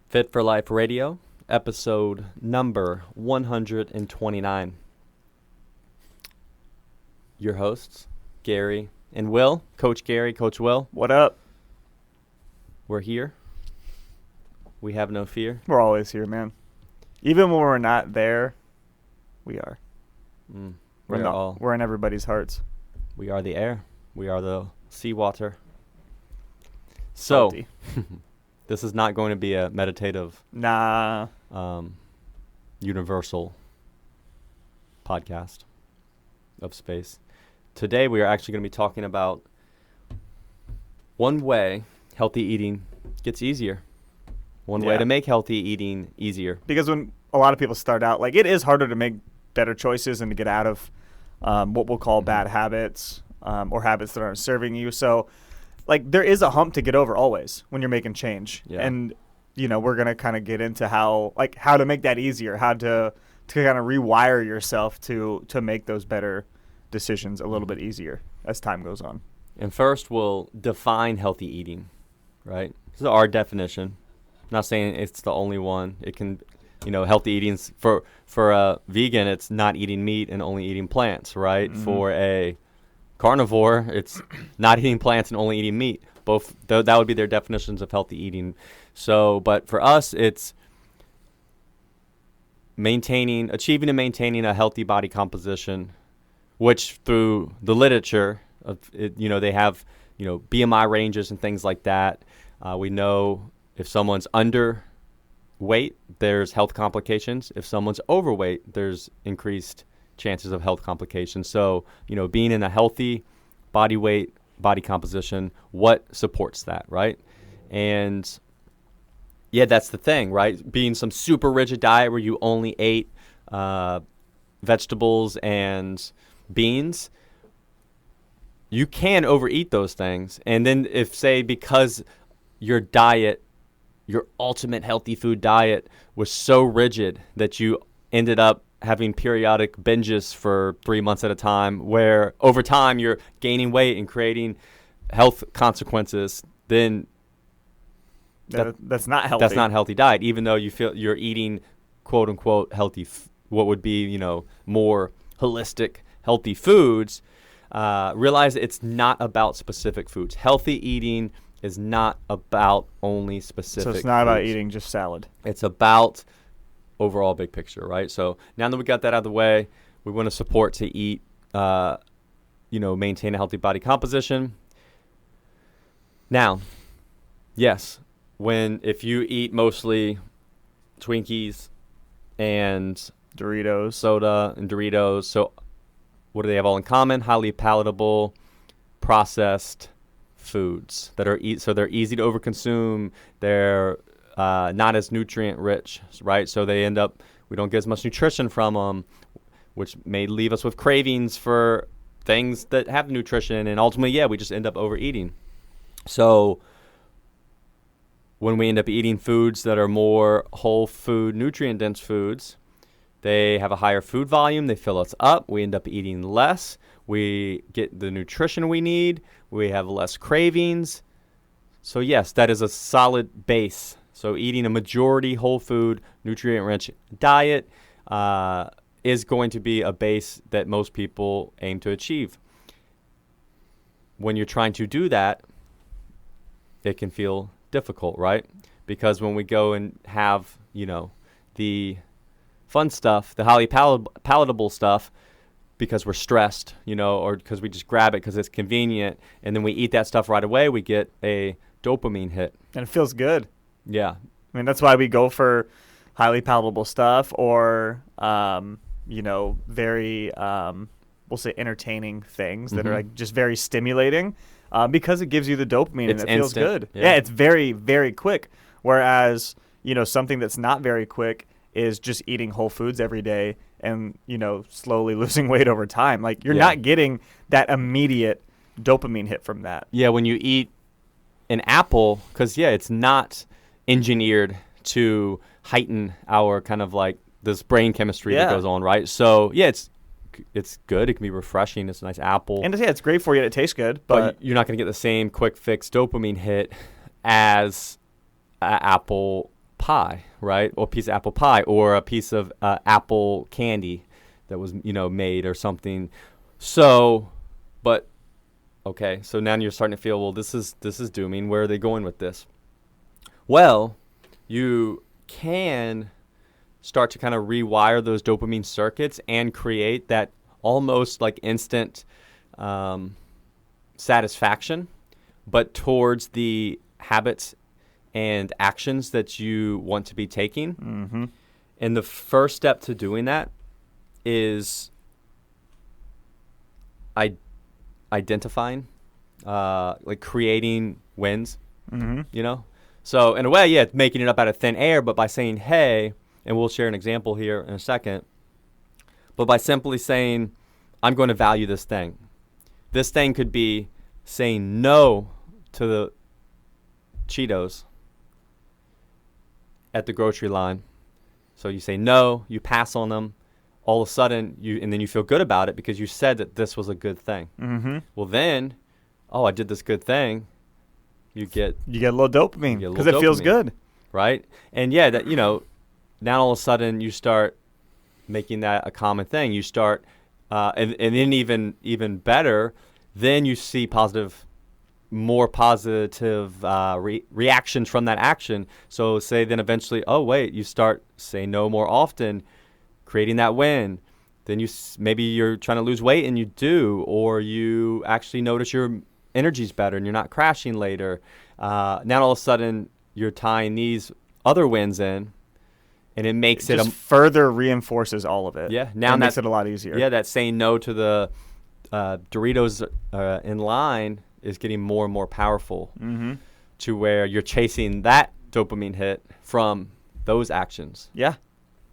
Fit for Life Radio, episode number 129. Your hosts, Gary and Will. Coach Gary, Coach Will. What up? We're here. We have no fear. We're always here, man. Even when we're not there, we are. We're in everybody's hearts. We are the air. We are the seawater. So, this is not going to be a meditative, universal podcast of space. Today, we are actually going to be talking about one way healthy eating gets easier. One way to make healthy eating easier. Because when a lot of people start out, like, it is harder to make better choices and to get out of what we'll call bad habits or habits that aren't serving you. So, like, there is a hump to get over always when you're making change. Yeah. And, you know, we're going to kind of get into how to make that easier, how to kind of rewire yourself to make those better decisions a little bit easier as time goes on. And first, we'll define healthy eating, right? This is our definition. I'm not saying it's the only one. It can, healthy eating for a vegan, it's not eating meat and only eating plants, right? Mm-hmm. For a carnivore, it's not eating plants and only eating meat. Both that would be their definitions of healthy eating. So, but for us, it's achieving and maintaining a healthy body composition, which through the literature of it, they have BMI ranges and things like that. We know if someone's underweight, there's health complications. If someone's overweight, there's increased chances of health complications. So, being in a healthy body weight, body composition, what supports that, right? And yeah, that's the thing, right? Being some super rigid diet where you only ate vegetables and beans, you can overeat those things. And then if, say, because your diet, your ultimate healthy food diet was so rigid that you ended up having periodic binges for 3 months at a time, where over time you're gaining weight and creating health consequences, then that's not healthy. That's not a healthy diet, even though you feel you're eating quote unquote healthy, what would be, more holistic, healthy foods. Realize it's not about specific foods. Healthy eating is not about only specific So it's not foods. About eating just salad. It's about overall big picture, right? So now that we got that out of the way, we want to support to eat, maintain a healthy body composition. Now, yes, if you eat mostly Twinkies and Doritos, soda and Doritos, so what do they have all in common? Highly palatable, processed foods that are so they're easy to overconsume. They're not as nutrient rich, right? So we don't get as much nutrition from them, which may leave us with cravings for things that have nutrition, and ultimately, we just end up overeating. So when we end up eating foods that are more whole food, nutrient dense foods, they have a higher food volume. They fill us up. We end up eating less. We get the nutrition we need. We have less cravings. So yes, that is a solid base. So eating a majority whole food, nutrient-rich diet is going to be a base that most people aim to achieve. When you're trying to do that, it can feel difficult, right? Because when we go and have, the fun stuff, the highly palatable stuff, because we're stressed, or because we just grab it because it's convenient, and then we eat that stuff right away, we get a dopamine hit. And it feels good. Yeah. I mean, that's why we go for highly palatable stuff or, very, we'll say entertaining things that are like just very stimulating because it gives you the dopamine and it feels good. Yeah, it's very, very quick. Whereas, something that's not very quick is just eating whole foods every day and, slowly losing weight over time. Like, you're not getting that immediate dopamine hit from that. Yeah, when you eat an apple, because, it's not engineered to heighten our kind of like this brain chemistry that goes on, right? So, it's good. It can be refreshing. It's a nice apple. And, it's great for you. It tastes good. But you're not going to get the same quick fix dopamine hit as an apple pie, right? Or a piece of apple pie, or a piece of apple candy that was, made or something. So, but okay, so now you're starting to feel, well, this is dooming. Where are they going with this? Well, you can start to kind of rewire those dopamine circuits and create that almost like instant satisfaction, but towards the habits and actions that you want to be taking. Mm-hmm. And the first step to doing that is identifying, like creating wins, Mm-hmm. So in a way, yeah, making it up out of thin air, but by saying, hey, and we'll share an example here in a second, but by simply saying, I'm going to value this thing. This thing could be saying no to the Cheetos at the grocery line. So you say no, you pass on them, all of a sudden, and then you feel good about it because you said that this was a good thing. Mm-hmm. Well then, I did this good thing. You get a little dopamine because it feels good. Right? And yeah, that now all of a sudden you start making that a common thing. You start, and then even better, then you see more positive reactions from that action. So say then eventually, oh wait, you start saying no more often, creating that win. Then maybe you're trying to lose weight and you do, or you actually notice your energy's better and you're not crashing later. Now all of a sudden you're tying these other wins in, and it makes it further reinforces all of it. Yeah, now it makes it a lot easier. Yeah, that saying no to the Doritos in line is getting more and more powerful, to where you're chasing that dopamine hit from those actions. Yeah,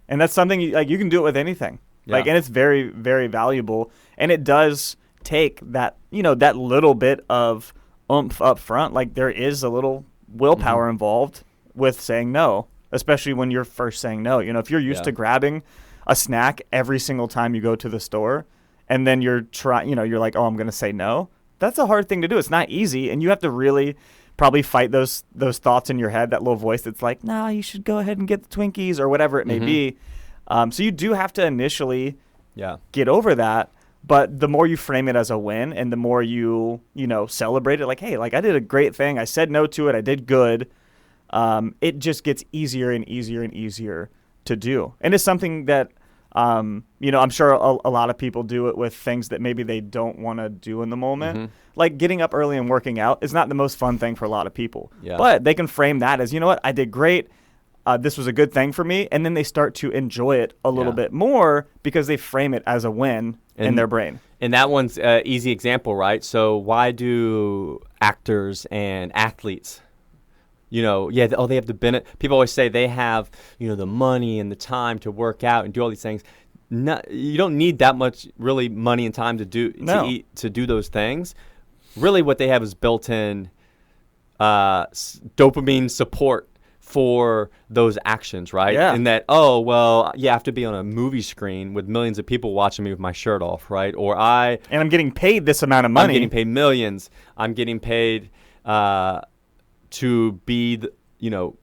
and that's something you can do it with anything. Yeah. And it's very, very valuable, and it does take that that little bit of oomph up front. Like there is a little willpower involved with saying no, especially when you're first saying no. If you're used to grabbing a snack every single time you go to the store, and then you're like, oh, I'm going to say no. That's a hard thing to do. It's not easy, and you have to really probably fight those thoughts in your head, that little voice that's like, no, you should go ahead and get the Twinkies or whatever it may be. So you do have to initially get over that. But the more you frame it as a win, and the more you celebrate it, like, hey, like I did a great thing. I said no to it. I did good. It just gets easier and easier and easier to do. And it's something that, I'm sure a lot of people do it with things that maybe they don't want to do in the moment. Like getting up early and working out is not the most fun thing for a lot of people. Yeah. But they can frame that as, you know what, I did great. This was a good thing for me. And then they start to enjoy it a little bit more because they frame it as a win in their brain. And that one's an easy example, right? So why do actors and athletes, they have the benefit. People always say they have, the money and the time to work out and do all these things. No, you don't need that much really money and time to do those things. Really what they have is built-in dopamine support for those actions, right? Yeah. And that, I have to be on a movie screen with millions of people watching me with my shirt off, right? And I'm getting paid this amount of money. I'm getting paid millions. I'm getting paid to be,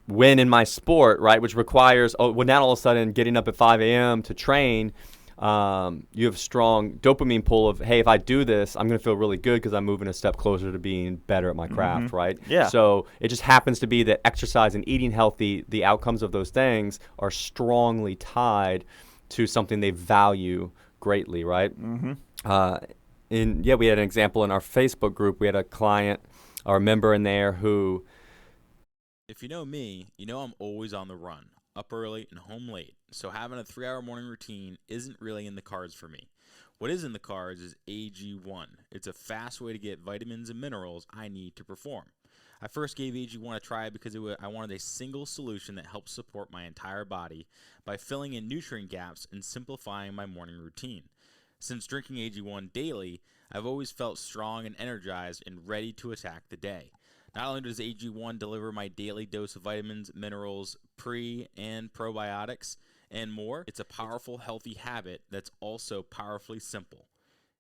win in my sport, right? Which requires, now all of a sudden getting up at 5 a.m. to train, you have a strong dopamine pull of, hey, if I do this, I'm going to feel really good because I'm moving a step closer to being better at my craft, right? Yeah. So it just happens to be that exercise and eating healthy, the outcomes of those things are strongly tied to something they value greatly, right? We had an example in our Facebook group. We had a client or a member in there who... If you know me, you know I'm always on the run, up early and home late, so having a 3-hour morning routine isn't really in the cards for me. What is in the cards is AG1. It's a fast way to get vitamins and minerals I need to perform. I first gave AG1 a try because I wanted a single solution that helps support my entire body by filling in nutrient gaps and simplifying my morning routine. Since drinking AG1 daily, I've always felt strong and energized and ready to attack the day. Not only does AG1 deliver my daily dose of vitamins, minerals, pre- and probiotics, and more, it's a powerful, healthy habit that's also powerfully simple.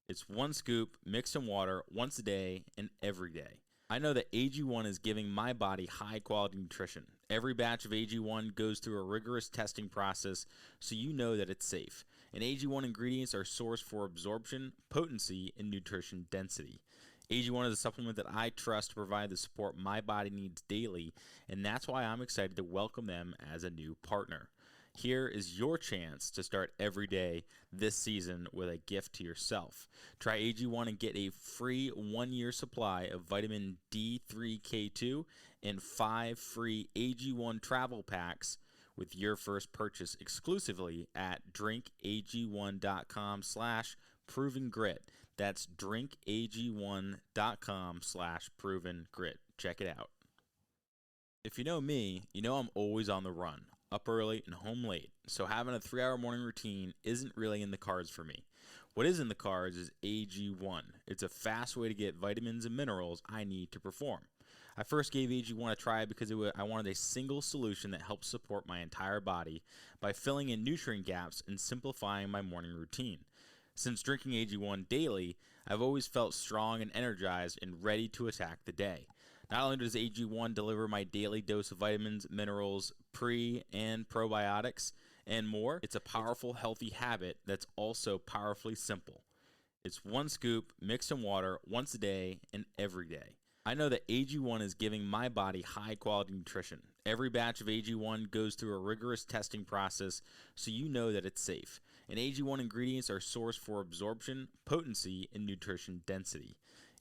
It's one scoop mixed in water once a day and every day. I know that AG1 is giving my body high-quality nutrition. Every batch of AG1 goes through a rigorous testing process so you know that it's safe. And AG1 ingredients are sourced for absorption, potency, and nutrition density. AG1 is a supplement that I trust to provide the support my body needs daily, and that's why I'm excited to welcome them as a new partner. Here is your chance to start every day this season with a gift to yourself. Try AG1 and get a free 1-year supply of vitamin D3K2 and 5 free AG1 travel packs with your first purchase exclusively at drinkag1.com/provengrit. That's drinkag1.com/provengrit. Check it out. If you know me, you know I'm always on the run, up early and home late, so having a 3-hour morning routine isn't really in the cards for me. What is in the cards is AG1. It's a fast way to get vitamins and minerals I need to perform. I first gave AG1 a try because I wanted a single solution that helps support my entire body by filling in nutrient gaps and simplifying my morning routine. Since drinking AG1 daily, I've always felt strong and energized and ready to attack the day. Not only does AG1 deliver my daily dose of vitamins, minerals, pre- and probiotics, and more, it's a powerful, healthy habit that's also powerfully simple. It's 1 scoop mixed in water once a day and every day. I know that AG1 is giving my body high-quality nutrition. Every batch of AG1 goes through a rigorous testing process so you know that it's safe. And AG1 ingredients are sourced for absorption, potency, and nutrition density.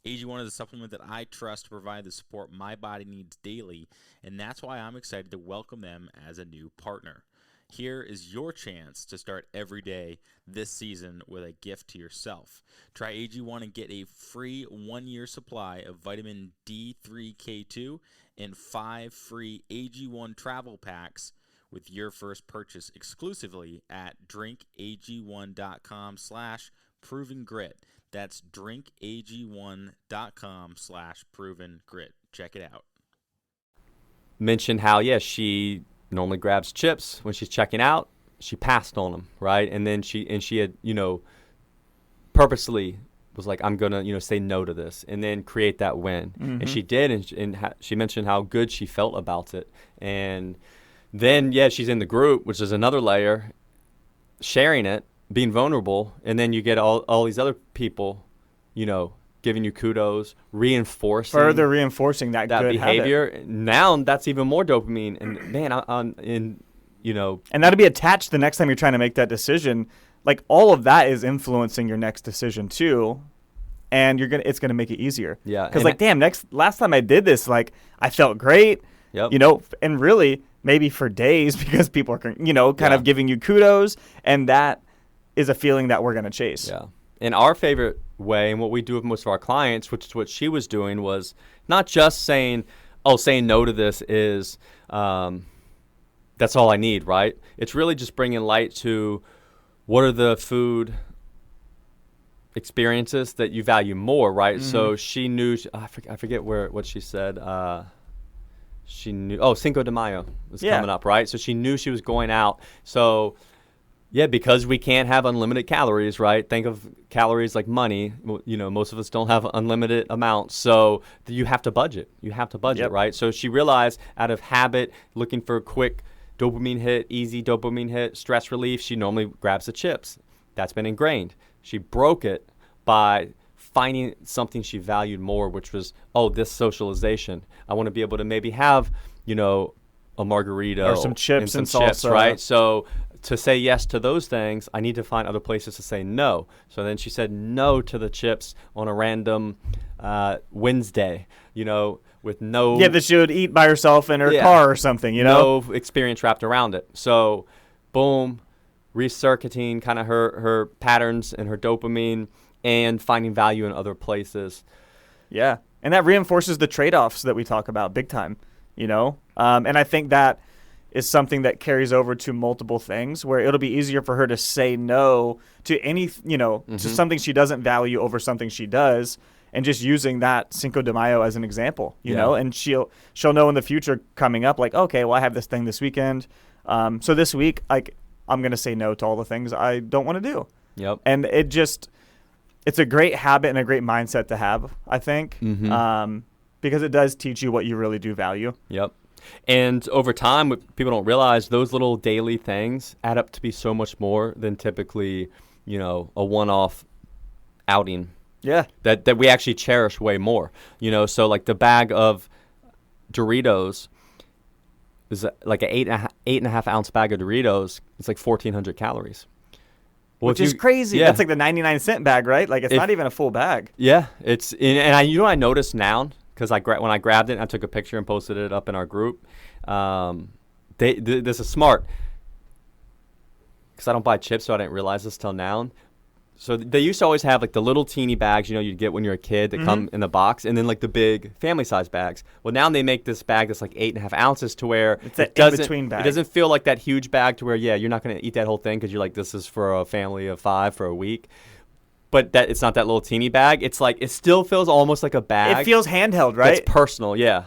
AG1 is a supplement that I trust to provide the support my body needs daily, and that's why I'm excited to welcome them as a new partner. Here is your chance to start every day this season with a gift to yourself. Try AG1 and get a free 1-year supply of vitamin D3K2 and 5 free AG1 travel packs with your first purchase exclusively at drinkag1.com/provengrit. That's drinkag1.com/provengrit. Check it out. Mentioned how, she normally grabs chips when she's checking out. She passed on them, right? And then she had, purposely was like, I'm going to, say no to this and then create that win. Mm-hmm. And she did. And she mentioned how good she felt about it. And then, she's in the group, which is another layer, sharing it, being vulnerable. And then you get all these other people, giving you kudos, further reinforcing that good behavior. Habit. Now that's even more dopamine. And man, and that'll be attached the next time you're trying to make that decision. Like all of that is influencing your next decision too, and it's gonna make it easier. Yeah, because last time I did this, like I felt great. Yep. And really maybe for days because people are kind of giving you kudos, and that is a feeling that we're gonna chase. Yeah. And our favorite way, and what we do with most of our clients, which is what she was doing, was not just saying no to this is that's all I need, right? It's really just bringing light to what are the food experiences that you value more, right? Mm-hmm. So she knew, I forget what she said. She knew, Cinco de Mayo was coming up, right? So she knew she was going out. So because we can't have unlimited calories, right? Think of calories like money. Most of us don't have unlimited amounts. So you have to budget. Right? So she realized out of habit, looking for a quick dopamine hit, easy dopamine hit, stress relief, she normally grabs the chips. That's been ingrained. She broke it by finding something she valued more, which was, this socialization. I want to be able to maybe have, a margarita. Or some chips and salsa. Right? So to say yes to those things, I need to find other places to say no. So then she said no to the chips on a random Wednesday, with no... Yeah, that she would eat by herself in her car or something, No experience wrapped around it. So, boom, recircuiting kind of her patterns and her dopamine and finding value in other places. Yeah, and that reinforces the trade-offs that we talk about big time, and I think that is something that carries over to multiple things where it'll be easier for her to say no to any, to something she doesn't value over something she does, and just using that Cinco de Mayo as an example, you know, and she'll know in the future coming up, like, okay, well, I have this thing this weekend. So this week, like, I'm going to say no to all the things I don't want to do. Yep. And it's a great habit and a great mindset to have, I think, because it does teach you what you really do value. Yep. And over time, what people don't realize, those little daily things add up to be so much more than typically, a one-off outing. Yeah. That we actually cherish way more. So like the bag of Doritos is like an eight and a half ounce bag of Doritos. It's like 1,400 calories. Well, Which is crazy. Yeah. That's like the 99-cent bag, right? Like it's not even a full bag. Yeah, it's and I noticed now because when I grabbed it, I took a picture and posted it up in our group. This is smart because I don't buy chips, so I didn't realize this till now. So they used to always have like the little teeny bags, you'd get when you're a kid that come in the box, and then like the big family size bags. Well, now they make this bag that's like 8.5 ounces to where it's an in-between bag. It doesn't feel like that huge bag to where, you're not going to eat that whole thing because you're like, this is for a family of 5 for a week. But it's not that little teeny bag. It's like, it still feels almost like a bag. It feels handheld, right? It's personal, yeah.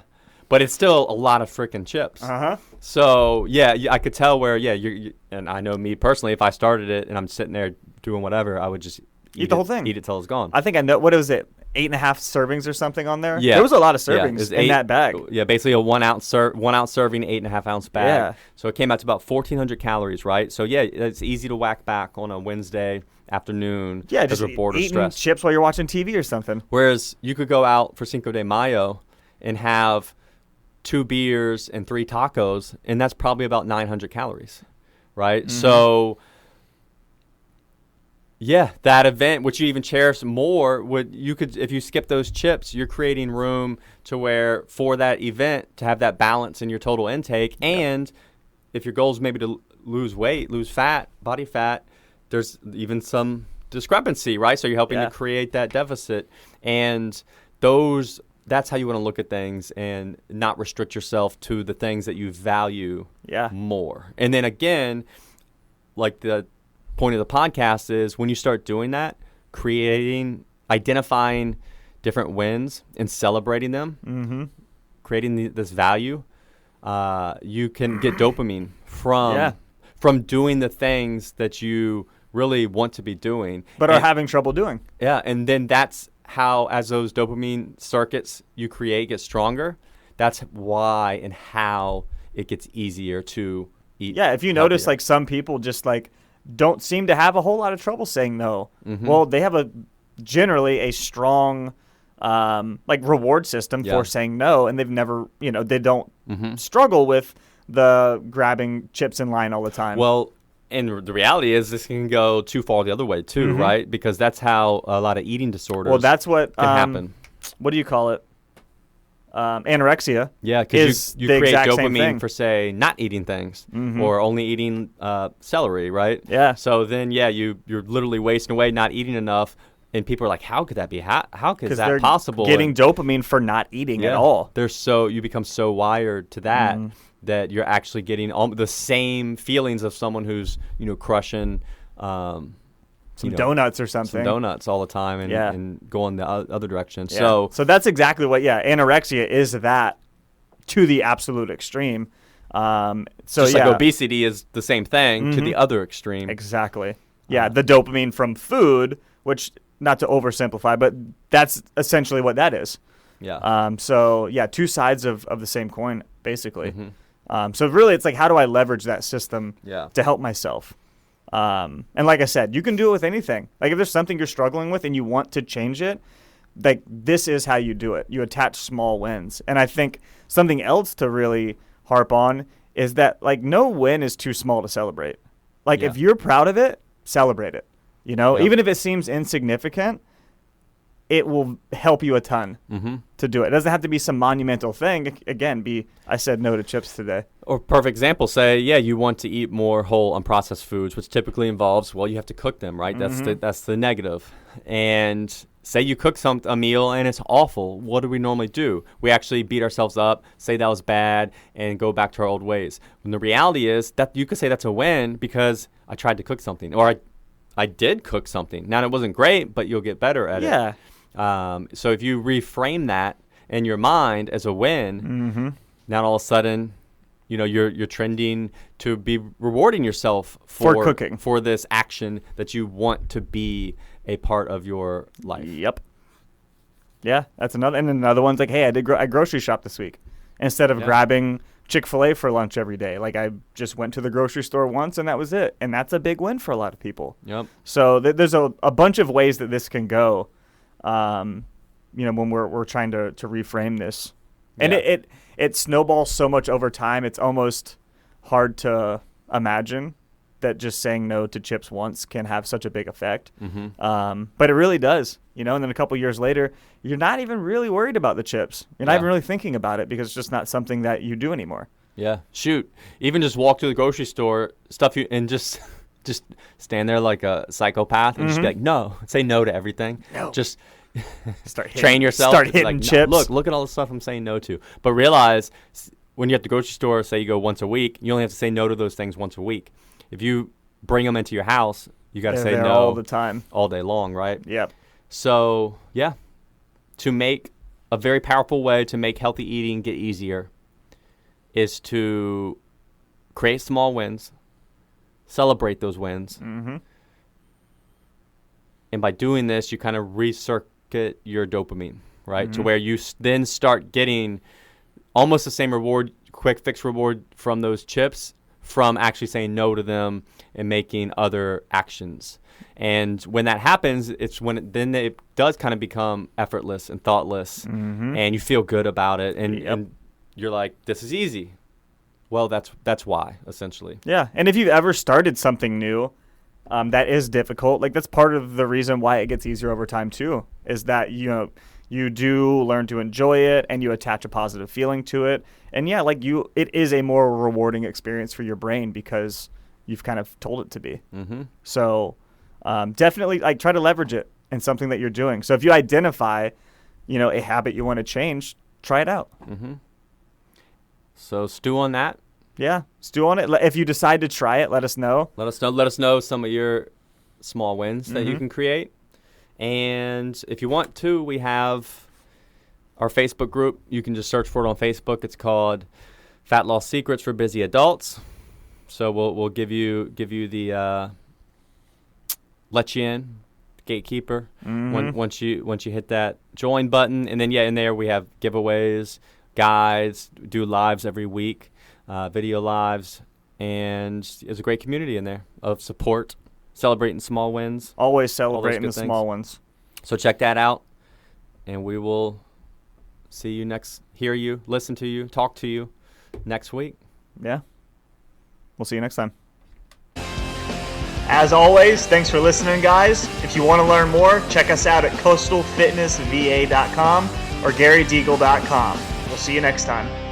But it's still a lot of freaking chips. Uh-huh. So, I could tell where, and I know me personally, if I started it and I'm sitting there doing whatever, I would just eat the whole thing. Eat it till it's gone. I think I know. What was it? 8.5 servings or something on there? Yeah. There was a lot of servings in that bag. Yeah, basically a 1 ounce serving, 8.5 ounce bag. Yeah. So it came out to about 1,400 calories, right? So, it's easy to whack back on a Wednesday afternoon. Yeah, just we're bored or eating stressed. chips while you're watching TV or something. Whereas you could go out for Cinco de Mayo and have 2 beers and 3 tacos, and that's probably about 900 calories, right? Mm-hmm. So, that event, which you even cherish more, if you skip those chips, you're creating room to where for that event to have that balance in your total intake. Yep. And if your goal is maybe to lose weight, lose fat, body fat, there's even some discrepancy, right? So you're helping to create that deficit, and that's how you want to look at things and not restrict yourself to the things that you value more. And then again, like the point of the podcast is when you start doing that, identifying different wins and celebrating them, creating this value, you can get dopamine from doing the things that you really want to be doing. But are having trouble doing. Yeah, and then that's how, as those dopamine circuits you create get stronger, that's why and how it gets easier to eat. Yeah, if you notice, like some people just like don't seem to have a whole lot of trouble saying no. Mm-hmm. Well, they have generally a strong reward system for saying no, and they've never, they don't struggle with the grabbing chips in line all the time. Well, and the reality is this can go too far the other way too, right? Because that's how a lot of eating disorders that's what can happen. What do you call it? Anorexia. Yeah, because you create dopamine for, say, not eating things or only eating celery, right? Yeah. So then, you're literally wasting away, not eating enough, and people are like, how could that be? How is that possible? Getting dopamine for not eating at all. You become so wired to that that you're actually getting the same feelings of someone who's, crushing donuts or something. Some donuts all the time and going the other direction. Yeah. So that's exactly what, anorexia is that to the absolute extreme. Just like obesity is the same thing to the other extreme. Exactly. Yeah, the dopamine from food, which, not to oversimplify, but that's essentially what that is. Yeah. Two sides of the same coin, basically. So really, it's like, how do I leverage that system to help myself? And like I said, you can do it with anything. Like if there's something you're struggling with and you want to change it, like this is how you do it. You attach small wins. And I think something else to really harp on is that like no win is too small to celebrate. Like if you're proud of it, celebrate it. Even if it seems insignificant, it will help you a ton to do it. It doesn't have to be some monumental thing. Again, I said no to chips today. Or perfect example, say, you want to eat more whole unprocessed foods, which typically involves, you have to cook them, right? That's the negative. And say you cook a meal and it's awful. What do we normally do? We actually beat ourselves up, say that was bad, and go back to our old ways. When the reality is that you could say that's a win because I tried to cook something, or I did cook something. Now, it wasn't great, but you'll get better at it. Yeah. So if you reframe that in your mind as a win, now all of a sudden, you're trending to be rewarding yourself for cooking, for this action that you want to be a part of your life. Yep. Yeah, that's another. And another one's like, hey, I grocery shop this week. Instead of grabbing Chick-fil-A for lunch every day. Like I just went to the grocery store once and that was it. And that's a big win for a lot of people. Yep. So there's a bunch of ways that this can go, when we're trying to reframe this. And Yeah. it snowballs so much over time. It's almost hard to imagine that just saying no to chips once can have such a big effect. But it really does, and then a couple years later, you're not even really worried about the chips. You're not Yeah. even really thinking about it because it's just not something that you do anymore. Yeah. Shoot. Even just walk to the grocery store, and just stand there like a psychopath and just be like, no, say no to everything. No. Just Start hitting, train yourself. Start to be hitting like, chips. No, look at all the stuff I'm saying no to. But realize when you're at the grocery store, say you go once a week, you only have to say no to those things once a week. If you bring them into your house, you got to say They're no all the time. all day long, right? Yep. So, yeah, to make a very powerful way to make healthy eating get easier is to create small wins, celebrate those wins. Mm-hmm. And by doing this, you kind of recircuit your dopamine, right? To where you then start getting almost the same reward, quick fix reward from those chips, from actually saying no to them and making other actions. And when that happens, it's when then it does kind of become effortless and thoughtless, and you feel good about it, and you're like, this is easy. Well, that's why, essentially. Yeah, and if you've ever started something new that is difficult, like that's part of the reason why it gets easier over time too, is that you do learn to enjoy it and you attach a positive feeling to it. And yeah, it is a more rewarding experience for your brain because you've kind of told it to be. So definitely try to leverage it in something that you're doing. So if you identify, a habit you want to change, try it out. So stew on that. Yeah, stew on it. If you decide to try it, let us know. Let us know some of your small wins that you can create. And if you want to, we have our Facebook group. You can just search for it on Facebook. It's called Fat Loss Secrets for Busy Adults. So we'll give you the let you in, gatekeeper. Once you hit that join button, and then in there we have giveaways, guides, do lives every week, video lives, and there's a great community in there of support, celebrating small wins. Always celebrating the good things. small ones. So check that out, and we will see you hear you, listen to you, talk to you next week. Yeah. We'll see you next time. As always, thanks for listening, guys. If you want to learn more, check us out at coastalfitnessva.com or garydeagle.com. We'll see you next time.